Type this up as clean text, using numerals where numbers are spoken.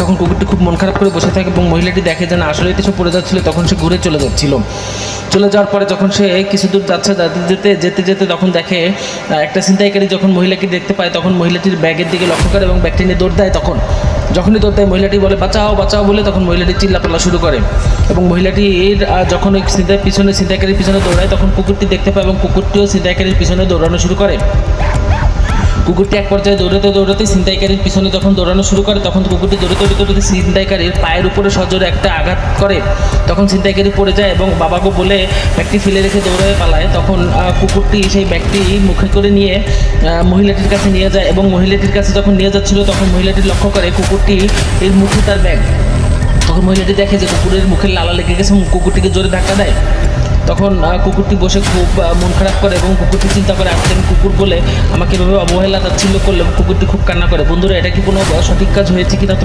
তখন কুকুরটি খুব মন খারাপ করে বসে থাকে এবং মহিলাটি দেখে যে না আসলেই কিছু পড়ে যাচ্ছিল, তখন সে ঘুরে চলে যাচ্ছিল। চলে যাওয়ার পরে যখন সে কিছু দূর যাচ্ছে, যেতে যেতে তখন দেখে একটা ছিনতাইকারী যখন মহিলাকে দেখতে পায় তখন মহিলাটির ব্যাগের দিকে লক্ষ্য করে এবং ব্যাগটি নিয়ে দৌড় দেয়। তখন যখনই দৌড় দেয় মহিলাটি বলে বাঁচাও বাঁচাও বলে, তখন মহিলাটি চিল্লাপাল্লা শুরু করে এবং মহিলাটির যখন ওই ছিনতাইকারীর পিছনে দৌড়ায় তখন কুকুরটি দেখতে পায় এবং কুকুরটিও ছিনতাইকারীর পিছনে দৌড়ানো শুরু করে। কুকুরটি এক পর্যায়ে দৌড়াতে দৌড়াতে ছিনতাইকারীর পিছনে যখন দৌড়ানো শুরু করে তখন কুকুরটি দৌড়াতে ছিনতাইকারীর পায়ের উপরে সজোরে একটা আঘাত করে। তখন ছিনতাইকারী পড়ে যায় এবং বাবাকে বলে ব্যাগটি ফেলে রেখে দৌড়ে পালায়। তখন কুকুরটি সেই ব্যাগটি মুখে করে নিয়ে মহিলাটির কাছে নিয়ে যায় এবং মহিলাটির কাছে যখন নিয়ে যাচ্ছিল তখন মহিলাটি লক্ষ্য করে কুকুরটি এর মুখে তার ব্যাগ। তখন মহিলাটি দেখে যে কুকুরের মুখে লালা লেগে গেছে এবং কুকুরটিকে জোরে ধাক্কা দেয়। তখন কুকুরটি বসে খুব মন খারাপ করে এবং কুকুরটি চিন্তা করে আজকে আমি কুকুর বলে আমাকে এভাবে অবহেলা তাচ্ছিল্য করলে কুকুরটি খুব কান্না করে। বন্ধুরা, এটা কি কোনো সঠিক কাজ হয়েছে কিনা